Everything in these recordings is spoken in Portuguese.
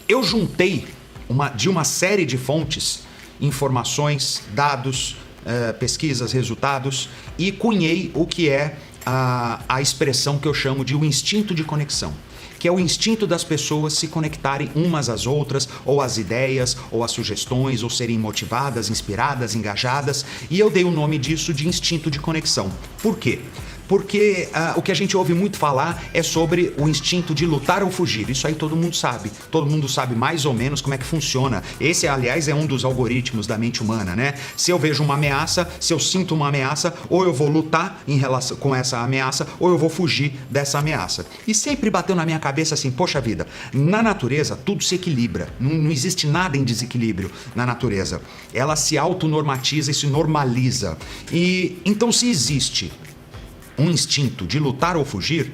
Eu juntei de uma série de fontes, informações, dados, pesquisas, resultados, e cunhei o que é a expressão que eu chamo de o instinto de conexão, que é o instinto das pessoas se conectarem umas às outras, ou às ideias, ou às sugestões, ou serem motivadas, inspiradas, engajadas, e eu dei o nome disso de instinto de conexão. Por quê? Porque o que a gente ouve muito falar é sobre o instinto de lutar ou fugir. Isso aí todo mundo sabe mais ou menos como é que funciona. Esse, aliás, é um dos algoritmos da mente humana, né? Se eu vejo uma ameaça, se eu sinto uma ameaça, ou eu vou lutar em relação com essa ameaça, ou eu vou fugir dessa ameaça. E sempre bateu na minha cabeça assim, poxa vida, na natureza tudo se equilibra, não existe nada em desequilíbrio na natureza. Ela se autonormatiza e se normaliza. E então, se existe um instinto de lutar ou fugir,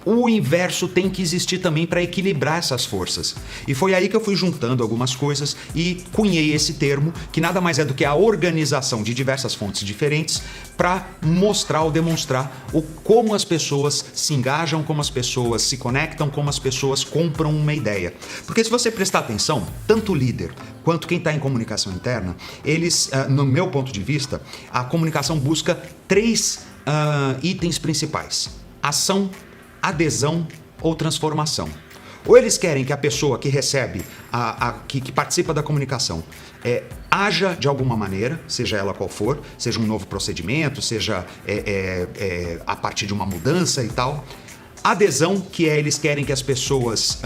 o inverso tem que existir também para equilibrar essas forças. E foi aí que eu fui juntando algumas coisas e cunhei esse termo, que nada mais é do que a organização de diversas fontes diferentes para mostrar ou demonstrar como as pessoas se engajam, como as pessoas se conectam, como as pessoas compram uma ideia. Porque se você prestar atenção, tanto o líder quanto quem está em comunicação interna, eles, no meu ponto de vista, a comunicação busca três itens principais: ação, adesão ou transformação. Ou eles querem que a pessoa que recebe, que participa da comunicação, haja de alguma maneira, seja ela qual for, seja um novo procedimento, seja a partir de uma mudança e tal. Adesão, que eles querem que as pessoas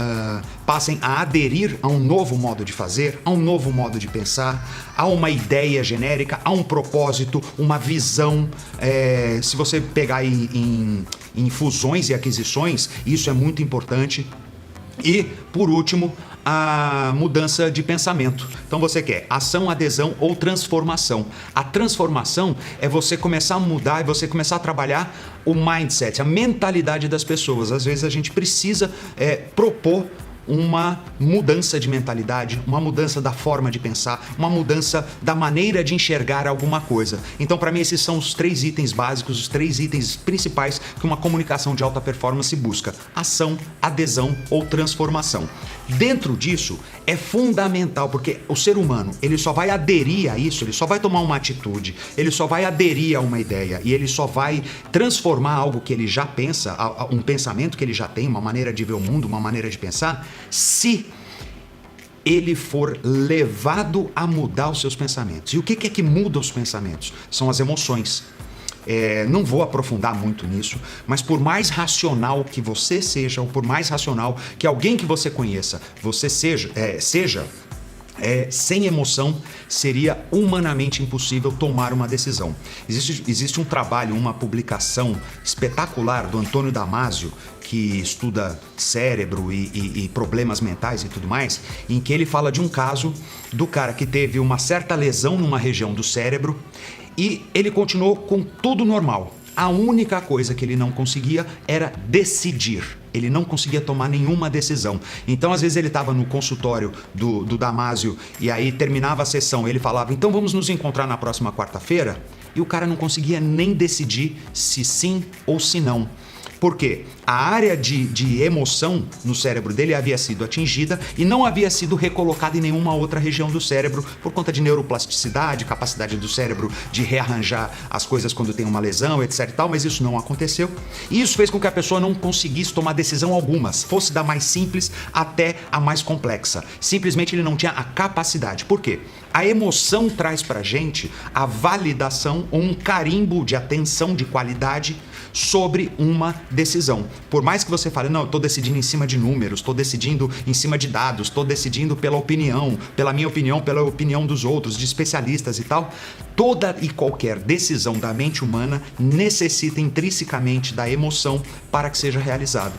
passem a aderir a um novo modo de fazer, a um novo modo de pensar, a uma ideia genérica, a um propósito, uma visão. Se você pegar em fusões e aquisições, isso é muito importante. E, por último, a mudança de pensamento. Então você quer ação, adesão ou transformação. A transformação é você começar a mudar, é você começar a trabalhar o mindset, a mentalidade das pessoas. Às vezes a gente precisa propor uma mudança de mentalidade, uma mudança da forma de pensar, uma mudança da maneira de enxergar alguma coisa. Então, para mim, esses são os três itens básicos, os três itens principais que uma comunicação de alta performance busca: ação, adesão ou transformação. Dentro disso, é fundamental, porque o ser humano, ele só vai aderir a isso, ele só vai tomar uma atitude, ele só vai aderir a uma ideia e ele só vai transformar algo que ele já pensa, um pensamento que ele já tem, uma maneira de ver o mundo, uma maneira de pensar, se ele for levado a mudar os seus pensamentos. E o que é que muda os pensamentos? São as emoções. Não vou aprofundar muito nisso, mas por mais racional que você seja, ou por mais racional que alguém que você conheça, você seja, sem emoção, seria humanamente impossível tomar uma decisão. Existe um trabalho, uma publicação espetacular do Antônio Damasio, que estuda cérebro e problemas mentais e tudo mais, em que ele fala de um caso do cara que teve uma certa lesão numa região do cérebro e ele continuou com tudo normal. A única coisa que ele não conseguia era decidir. Ele não conseguia tomar nenhuma decisão. Então, às vezes, ele estava no consultório do Damasio e aí terminava a sessão. Ele falava, então vamos nos encontrar na próxima quarta-feira? E o cara não conseguia nem decidir se sim ou se não. Por quê? A área de emoção no cérebro dele havia sido atingida e não havia sido recolocada em nenhuma outra região do cérebro por conta de neuroplasticidade, capacidade do cérebro de rearranjar as coisas quando tem uma lesão, etc e tal, mas isso não aconteceu. E isso fez com que a pessoa não conseguisse tomar decisão alguma, fosse da mais simples até a mais complexa. Simplesmente ele não tinha a capacidade. Por quê? A emoção traz pra gente a validação ou um carimbo de atenção de qualidade sobre uma decisão. Por mais que você fale, não, eu estou decidindo em cima de números, estou decidindo em cima de dados, estou decidindo pela opinião, pela minha opinião, pela opinião dos outros, de especialistas e tal, toda e qualquer decisão da mente humana necessita intrinsecamente da emoção para que seja realizada.